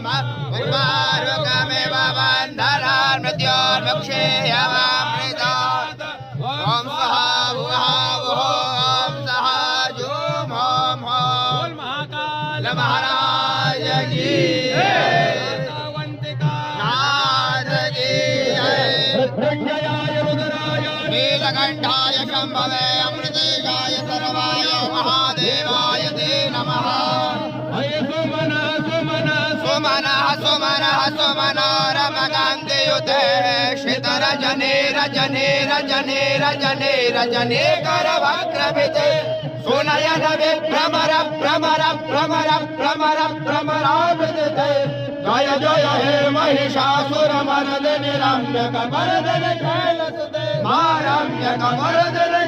पुष्पारुकमेव बन्धनान् मृत्योर्मुक्षेयमामृतात् ॐ स्वः भुवः वुः ॐ सः जूं ॐ ॐ महाकाल महाराज की नाथ की भृंजयाय रुद्राय नीलकण्ठाय शम्भवे अमृतेशाय सर्वाय महादेवाय ते नमः हय सुमनः सुमनः सुमनः सुमनो रमकान्तियुते श्रितरजने रजने रजने रजने रजने करवक्त्रभिते सुनयन विभ्रमर भ्रमर भ्रमर भ्रमर भ्रमराभिदिते जय जय हे महिषासुरमर्दिनि रम्यकमर्दिनि शैलसुते मा रम्यकमर्दिनि